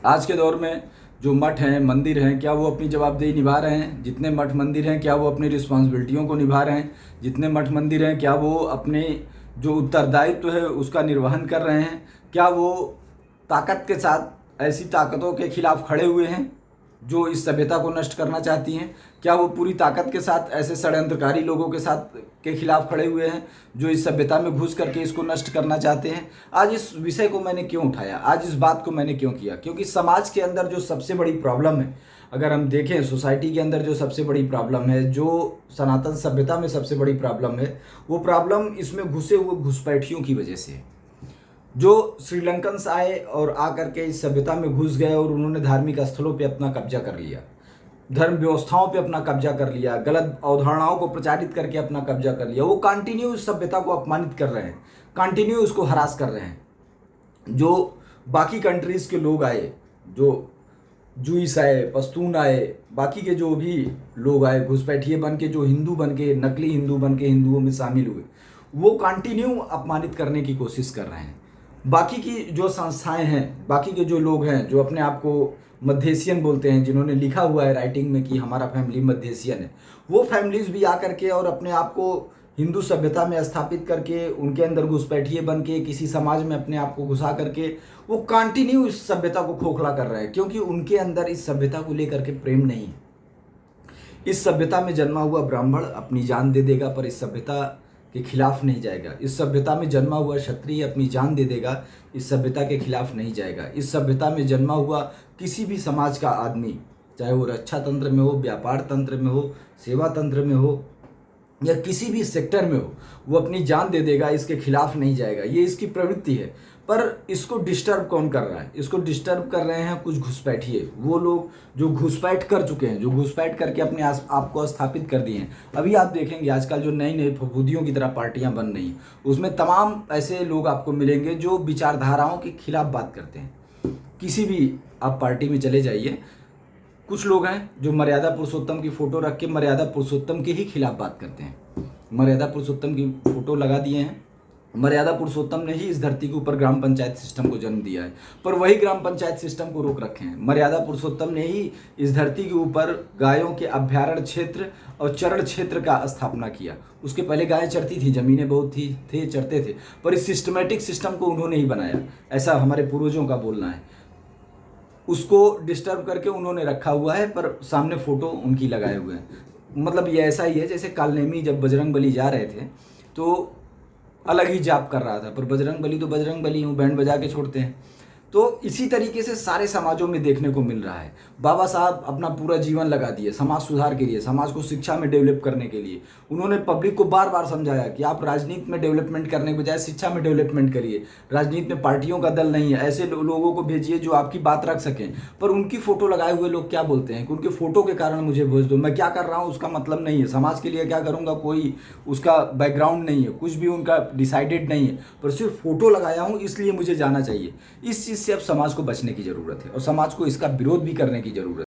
आज के दौर में जो मठ हैं, मंदिर हैं, क्या वो अपनी जवाबदेही निभा रहे हैं? जितने मठ मंदिर हैं, क्या वो अपनी रिस्पॉन्सिबिलिटियों को निभा रहे हैं? जितने मठ मंदिर हैं, क्या वो अपने जो उत्तरदायित्व है उसका निर्वहन कर रहे हैं? क्या वो ताकत के साथ ऐसी ताकतों के खिलाफ खड़े हुए हैं जो इस सभ्यता को नष्ट करना चाहती हैं? क्या वो पूरी ताकत के साथ ऐसे षड्यंत्रकारी लोगों के साथ के खिलाफ खड़े हुए हैं जो इस सभ्यता में घुस करके इसको नष्ट करना चाहते हैं? आज इस विषय को मैंने क्यों उठाया, आज इस बात को मैंने क्यों किया? क्योंकि समाज के अंदर जो सबसे बड़ी प्रॉब्लम है, अगर हम देखें सोसाइटी के अंदर जो सबसे बड़ी प्रॉब्लम है, जो सनातन सभ्यता में सबसे बड़ी प्रॉब्लम है, वो प्रॉब्लम इसमें घुसे हुए घुसपैठियों की वजह से है। जो श्रीलंकन्स आए और आकर के इस सभ्यता में घुस गए और उन्होंने धार्मिक स्थलों पे अपना कब्जा कर लिया, धर्म व्यवस्थाओं पे अपना कब्जा कर लिया, गलत अवधारणाओं को प्रचारित करके अपना कब्जा कर लिया। वो कंटिन्यू इस सभ्यता को अपमानित कर रहे हैं, कंटिन्यू उसको हरास कर रहे हैं। जो बाकी कंट्रीज़ के लोग आए, जो जूइस आए, पश्तून आए, बाकी के जो भी लोग आए घुसपैठिए बन के, जो हिंदू बन के, नकली हिंदू बन के हिंदुओं में शामिल हुए, वो कंटिन्यू अपमानित करने की कोशिश कर रहे हैं। बाकी की जो संस्थाएं हैं, बाकी के जो लोग हैं जो अपने आप को मध्येशियन बोलते हैं, जिन्होंने लिखा हुआ है राइटिंग में कि हमारा फैमिली मध्येशियन है, वो फैमिलीज भी आकर के और अपने आप को हिंदू सभ्यता में स्थापित करके उनके अंदर घुसपैठिए बन के किसी समाज में अपने आप को घुसा करके वो कंटिन्यू इस सभ्यता को खोखला कर रहे हैं, क्योंकि उनके अंदर इस सभ्यता को लेकर के प्रेम नहीं है। इस सभ्यता में जन्मा हुआ ब्राह्मण अपनी जान दे देगा पर इस सभ्यता के खिलाफ नहीं जाएगा। इस सभ्यता में जन्मा हुआ क्षत्रिय अपनी जान दे देगा, इस सभ्यता के खिलाफ नहीं जाएगा। इस सभ्यता में जन्मा हुआ किसी भी समाज का आदमी, चाहे वो रक्षा तंत्र में हो, व्यापार तंत्र में हो, सेवा तंत्र में हो या किसी भी सेक्टर में हो, वो अपनी जान दे देगा, इसके खिलाफ नहीं जाएगा। ये इसकी प्रवृत्ति है। पर इसको डिस्टर्ब कौन कर रहा है? इसको डिस्टर्ब कर रहे हैं कुछ घुसपैठिए, वो लोग जो घुसपैठ कर चुके हैं, जो घुसपैठ करके अपने आप को स्थापित कर दिए हैं। अभी आप देखेंगे आजकल जो नई नई फफूदियों की तरह पार्टियां बन रही हैं, उसमें तमाम ऐसे लोग आपको मिलेंगे जो विचारधाराओं के खिलाफ बात करते हैं। किसी भी आप पार्टी में चले जाइए, कुछ लोग हैं जो मर्यादा पुरुषोत्तम की फोटो रख के मर्यादा पुरुषोत्तम के ही खिलाफ बात करते हैं। मर्यादा पुरुषोत्तम की फोटो लगा दिए हैं। मर्यादा पुरुषोत्तम ने ही इस धरती के ऊपर ग्राम पंचायत सिस्टम को जन्म दिया है, पर वही ग्राम पंचायत सिस्टम को रोक रखे हैं। मर्यादा पुरुषोत्तम ने ही इस धरती के ऊपर गायों के अभ्यारण्य क्षेत्र और चरण क्षेत्र का स्थापना किया। उसके पहले गायें चरती थी, जमीनें बहुत थे, चरते थे, पर इस सिस्टमेटिक सिस्टम को उन्होंने ही बनाया, ऐसा हमारे पूर्वजों का बोलना है। उसको डिस्टर्ब करके उन्होंने रखा हुआ है, पर सामने फोटो उनकी लगाए हुए हैं। मतलब ये ऐसा ही है जैसे कालनेमी जब बजरंगबली जा रहे थे तो अलग ही जाप कर रहा था, पर बजरंगबली तो बजरंगबली हूँ, बैंड बजा के छोड़ते हैं। तो इसी तरीके से सारे समाजों में देखने को मिल रहा है। बाबा साहब अपना पूरा जीवन लगा दिए समाज सुधार के लिए, समाज को शिक्षा में डेवलप करने के लिए। उन्होंने पब्लिक को बार बार समझाया कि आप राजनीति में डेवलपमेंट करने के बजाय शिक्षा में डेवलपमेंट करिए। राजनीति में पार्टियों का दल नहीं है, ऐसे लोगों को भेजिए जो आपकी बात रख सकें। पर उनकी फोटो लगाए हुए लोग क्या बोलते हैं कि उनके फोटो के कारण मुझे भेज दो, मैं क्या कर रहा हूँ उसका मतलब नहीं है, समाज के लिए क्या करूँगा कोई उसका बैकग्राउंड नहीं है, कुछ भी उनका डिसाइडेड नहीं है, पर सिर्फ फोटो लगाया हूँ इसलिए मुझे जाना चाहिए। इस चीज़ से अब समाज को बचने की ज़रूरत है और समाज को इसका विरोध भी करने की ज़रूरत है।